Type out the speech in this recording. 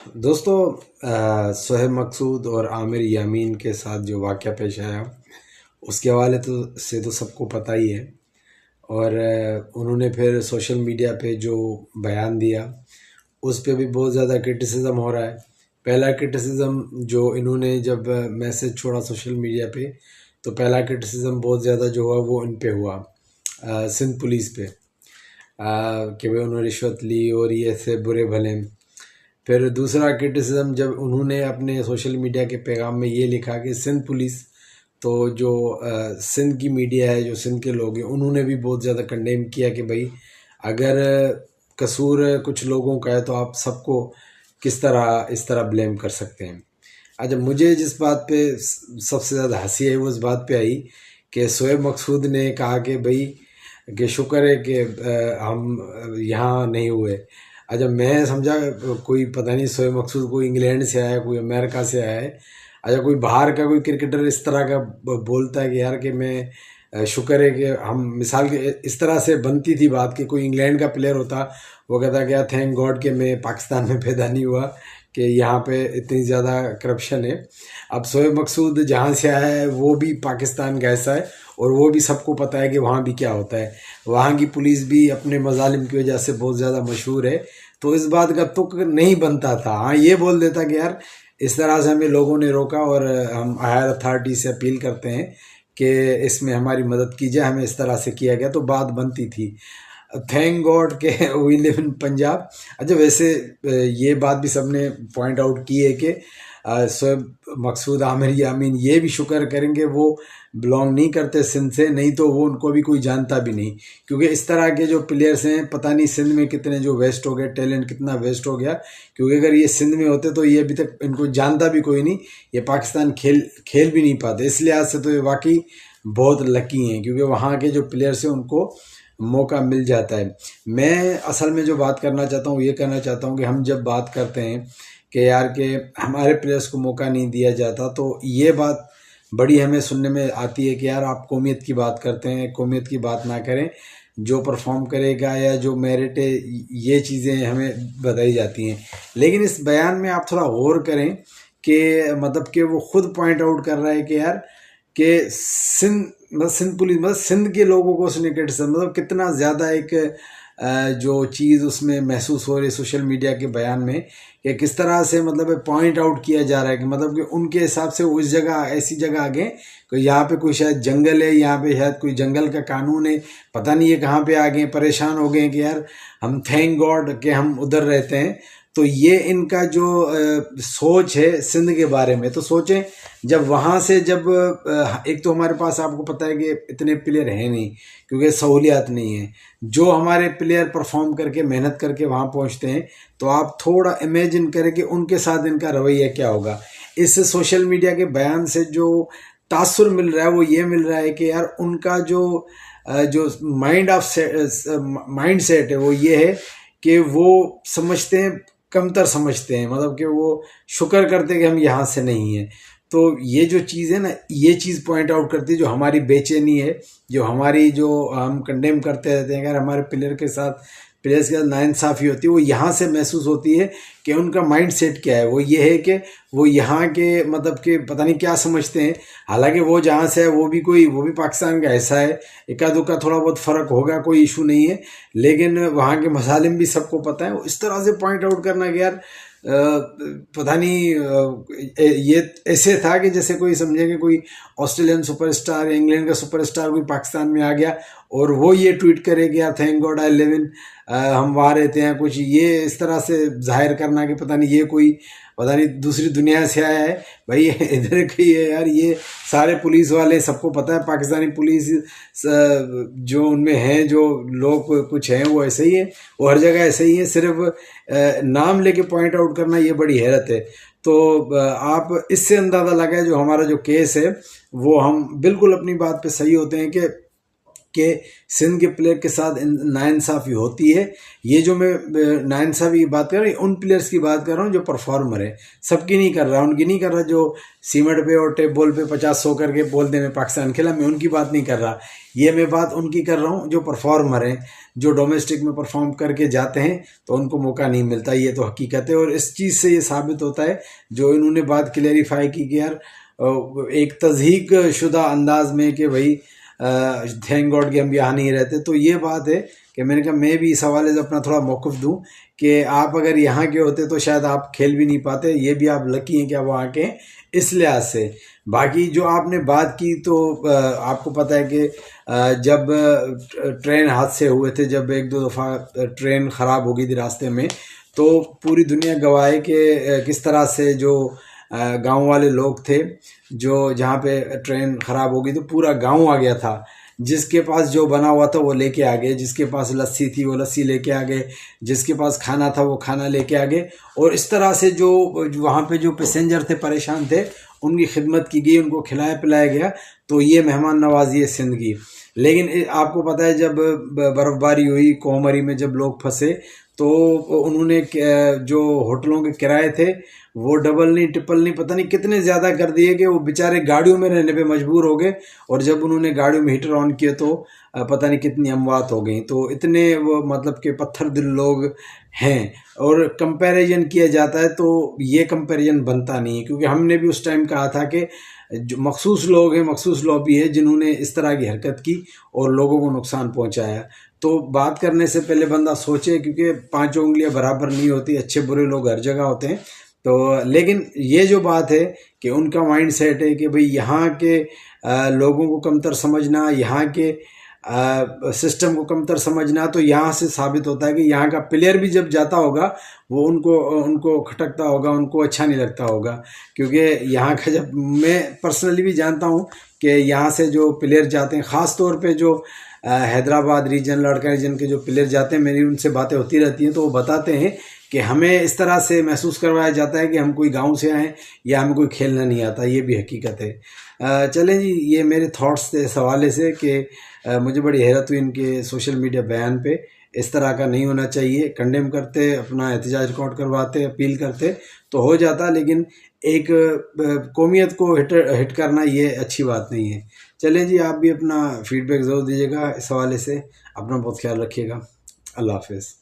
दोस्तों, सोहेब मकसूद और आमिर यामीन के साथ जो वाक़या पेश आया उसके हवाले तो सबको पता ही है। और उन्होंने फिर सोशल मीडिया पे जो बयान दिया उस पे भी बहुत ज़्यादा क्रिटिसिज्म हो रहा है। पहला क्रिटिसिज्म जो इन्होंने जब मैसेज छोड़ा सोशल मीडिया पे, तो पहला क्रिटिसिज्म बहुत ज़्यादा जो हुआ वो इन पे हुआ, सिंध पुलिस पे, कि भाई उन्होंने रिश्वत ली और ये ऐसे बुरे भले। फिर दूसरा क्रिटिसिज्म जब उन्होंने अपने सोशल मीडिया के पैगाम में ये लिखा कि सिंध पुलिस, तो जो सिंध की मीडिया है, जो सिंध के लोग हैं, उन्होंने भी बहुत ज़्यादा कंडेम किया कि भाई अगर कसूर कुछ लोगों का है तो आप सबको किस तरह इस तरह ब्लेम कर सकते हैं। अच्छा, मुझे जिस बात पे सबसे ज़्यादा हंसी आई वो इस बात पे आई कि शोएब मकसूद ने कहा कि भाई कि शुक्र है कि हम यहाँ नहीं हुए। अच्छा, मैं समझा कोई पता नहीं शोएब मकसूद कोई इंग्लैंड से आया है, कोई अमेरिका से आया है। अच्छा, कोई बाहर का कोई क्रिकेटर इस तरह का बोलता है कि यार कि मैं शुक्र है कि हम, मिसाल के इस तरह से बनती थी बात कि कोई इंग्लैंड का प्लेयर होता, वो कहता कि यार थैंक गॉड कि मैं पाकिस्तान में पैदा नहीं हुआ, कि यहाँ पे इतनी ज़्यादा करप्शन है। अब शोएब मकसूद जहाँ से आया है वो भी पाकिस्तान का ऐसा है, और वो भी सबको पता है कि वहाँ भी क्या होता है। वहाँ की पुलिस भी अपने मजालिम की वजह से बहुत ज़्यादा मशहूर है। तो इस बात का तुक नहीं बनता था। हाँ, ये बोल देता कि यार इस तरह से हमें लोगों ने रोका और हम हायर अथॉरिटी से अपील करते हैं कि इसमें हमारी मदद की जाए, हमें इस तरह से किया गया, तो बात बनती थी। थैंक गॉड के वी लिव इन पंजाब। अच्छा, वैसे ये बात भी सबने पॉइंट आउट की है कि शोएब मकसूद, आमिर यामीन ये भी शुक्र करेंगे वो बिलोंग नहीं करते सिंध से, नहीं तो वो उनको भी कोई जानता भी नहीं। क्योंकि इस तरह के जो प्लेयर्स हैं, पता नहीं सिंध में कितने जो वेस्ट हो गए, टैलेंट कितना वेस्ट हो गया। क्योंकि अगर ये सिंध में होते तो ये अभी तक इनको जानता भी कोई नहीं, ये पाकिस्तान खेल खेल भी नहीं पाते। इस लिहाज से तो ये वाकई बहुत लकी हैं, क्योंकि वहाँ के जो प्लेयर्स हैं उनको मौका मिल जाता है। मैं असल में जो बात करना चाहता हूँ, ये कहना चाहता हूँ कि हम जब बात करते हैं कि यार के हमारे प्लेयर्स को मौका नहीं दिया जाता, तो ये बात बड़ी हमें सुनने में आती है कि यार आप कौमियत की बात करते हैं, कौमियत की बात ना करें, जो परफॉर्म करेगा या जो मेरिट है, ये चीज़ें हमें बताई जाती हैं। लेकिन इस बयान में आप थोड़ा गौर करें कि मतलब कि वो खुद पॉइंट आउट कर रहा है कि यार कि सिंध, मतलब सिंध पुलिस, मतलब सिंध के लोगों को उसने क्रिटिसिज्म, मतलब कितना ज़्यादा एक जो चीज़ उसमें महसूस हो रही है सोशल मीडिया के बयान में, कि किस तरह से मतलब पॉइंट आउट किया जा रहा है कि मतलब कि उनके हिसाब से उस जगह, ऐसी जगह आ गए कि यहाँ पे कोई शायद जंगल है, यहाँ पे शायद कोई जंगल का कानून है, पता नहीं ये कहाँ पे आ गए, परेशान हो गए कि यार हम थैंक गॉड कि हम उधर रहते हैं। तो ये इनका जो सोच है सिंध के बारे में, तो सोचें जब वहाँ से, जब एक तो हमारे पास आपको पता है कि इतने प्लेयर हैं नहीं, क्योंकि सहूलियात नहीं है। जो हमारे प्लेयर परफॉर्म करके मेहनत करके वहाँ पहुँचते हैं, तो आप थोड़ा इमेजिन करें कि उनके साथ इनका रवैया क्या होगा। इस सोशल मीडिया के बयान से जो तासुर मिल रहा है वो ये मिल रहा है कि यार उनका जो माइंड सेट है वो ये है कि वो समझते हैं, कमतर समझते हैं, मतलब कि वो शुक्र करते हैं कि हम यहाँ से नहीं हैं। तो ये जो चीज़ है ना, ये चीज़ पॉइंट आउट करती है जो हमारी बेचैनी है, जो हमारी, जो हम कंडेम करते रहते हैं अगर हमारे प्लेयर्स के साथ नाइंसाफ़ी होती है, वो यहाँ से महसूस होती है कि उनका माइंड सेट क्या है। वो ये है कि वो यहाँ के मतलब कि पता नहीं क्या समझते हैं। हालांकि वो जहाँ से है वो भी पाकिस्तान का ऐसा है, इक्का दुक्का थोड़ा बहुत फ़र्क होगा, कोई इशू नहीं है, लेकिन वहाँ के मसालिम भी सबको पता है। इस तरह से पॉइंट आउट करना कि यार पता नहीं, ये ऐसे था कि जैसे कोई समझे कि कोई ऑस्ट्रेलियन सुपरस्टार या इंग्लैंड का सुपरस्टार कोई पाकिस्तान में आ गया और वो ये ट्वीट करे कि यार thank God I live in, हम वहाँ रहते हैं, कुछ ये इस तरह से जाहिर करना कि पता नहीं ये कोई, पता नहीं दूसरी दुनिया से आया है। भाई इधर की है यार, ये सारे पुलिस वाले, सबको पता है पाकिस्तानी पुलिस जो उनमें हैं, जो लोग कुछ हैं वो ऐसे ही है, वो हर जगह ऐसे ही है। सिर्फ नाम लेके पॉइंट आउट करना ये बड़ी हैरत है। तो आप इससे अंदाज़ा लगाए जो हमारा जो केस है वो हम बिल्कुल अपनी बात पे सही होते हैं कि कि सिंध के प्लेयर के साथ नाइंसाफ़ी होती है। ये जो मैं नाइंसाफ़ी की बात कर रहा हूँ, उन प्लेयर्स की बात कर रहा हूँ जो परफॉर्मर है, सबकी नहीं कर रहा, उनकी नहीं कर रहा जो सीमेंट पे और टेप बॉल पे 50-100 करके बोलते में पाकिस्तान खेला, मैं उनकी बात नहीं कर रहा। ये मैं बात उनकी कर रहा हूँ जो परफॉर्मर हैं, जो डोमेस्टिक में परफॉर्म करके जाते हैं तो उनको मौका नहीं मिलता। ये तो हकीकत है और इस चीज़ से ये साबित होता है जो इन्होंने बात क्लेरिफाई की कि यार एक तज़हीक शुदा अंदाज में कि भाई थैंक गॉड कि हम यहाँ नहीं रहते। तो ये बात है कि मैंने कहा मैं भी इस हवाले से अपना थोड़ा मौक़िफ़ दूँ कि आप अगर यहाँ के होते तो शायद आप खेल भी नहीं पाते। ये भी आप लकी हैं कि आप वहाँ के इस लिहाज से। बाकी जो आपने बात की तो आपको पता है कि जब ट्रेन हादसे हुए थे, जब 1-2 दफ़ा ट्रेन ख़राब हो गई थी रास्ते में, तो पूरी दुनिया गवाह है कि किस तरह से जो गांव वाले लोग थे, जो जहाँ पे ट्रेन ख़राब हो गई तो पूरा गांव आ गया था। जिसके पास जो बना हुआ था वो लेके आ गए, जिसके पास लस्सी थी वो लस्सी लेके आ गए, जिसके पास खाना था वो खाना लेके आ गए। और इस तरह से जो वहाँ पे जो पैसेंजर थे परेशान थे, उनकी खिदमत की गई, उनको खिलाया पिलाया गया। तो ये मेहमान नवाजी है सिंध की। लेकिन आपको पता है जब बर्फ़बारी हुई कोमरी में, जब लोग फंसे तो उन्होंने जो होटलों के किराए थे वो डबल नहीं ट्रिपल नहीं पता नहीं कितने ज़्यादा कर दिए कि वो बेचारे गाड़ियों में रहने पे मजबूर हो गए। और जब उन्होंने गाड़ियों में हीटर ऑन किए तो पता नहीं कितनी अमवात हो गई। तो इतने वो मतलब के पत्थर दिल लोग हैं। और कंपैरिजन किया जाता है तो ये कंपैरिजन बनता नहीं है, क्योंकि हमने भी उस टाइम कहा था कि जो मखसूस लोग हैं, मखसूस लॉबी है जिन्होंने इस तरह की हरकत की और लोगों को नुकसान पहुंचाया। तो बात करने से पहले बंदा सोचे, क्योंकि 5 उंगलियां बराबर नहीं होती, अच्छे बुरे लोग हर जगह होते हैं। तो लेकिन ये जो बात है कि उनका माइंड सेट है कि भाई यहाँ के लोगों को कमतर समझना, यहाँ के सिस्टम को कमतर समझना, तो यहाँ से साबित होता है कि यहाँ का प्लेयर भी जब जाता होगा वो उनको खटकता होगा, उनको अच्छा नहीं लगता होगा। क्योंकि यहाँ का, जब मैं पर्सनली भी जानता हूँ कि यहाँ से जो प्लेयर जाते हैं, ख़ास तौर पे जो हैदराबाद रीजन, लड़का रीजन के जो प्लेयर जाते हैं, मेरी उनसे बातें होती रहती हैं, तो वो बताते हैं कि हमें इस तरह से महसूस करवाया जाता है कि हम कोई गांव से आए या हमें कोई खेलना नहीं आता। ये भी हकीकत है। चलें जी, ये मेरे थॉट्स थे इस हवाले से कि मुझे बड़ी हैरत हुई इनके सोशल मीडिया बयान पे। इस तरह का नहीं होना चाहिए। कंडेम करते, अपना एहतजाज रिकॉर्ड करवाते, अपील करते तो हो जाता, लेकिन एक कौमियत को हिट करना ये अच्छी बात नहीं है। चलें जी, आप भी अपना फीडबैक ज़रूर दीजिएगा इस हवाले से। अपना बहुत ख्याल रखिएगा। अल्लाह हाफ़िज़।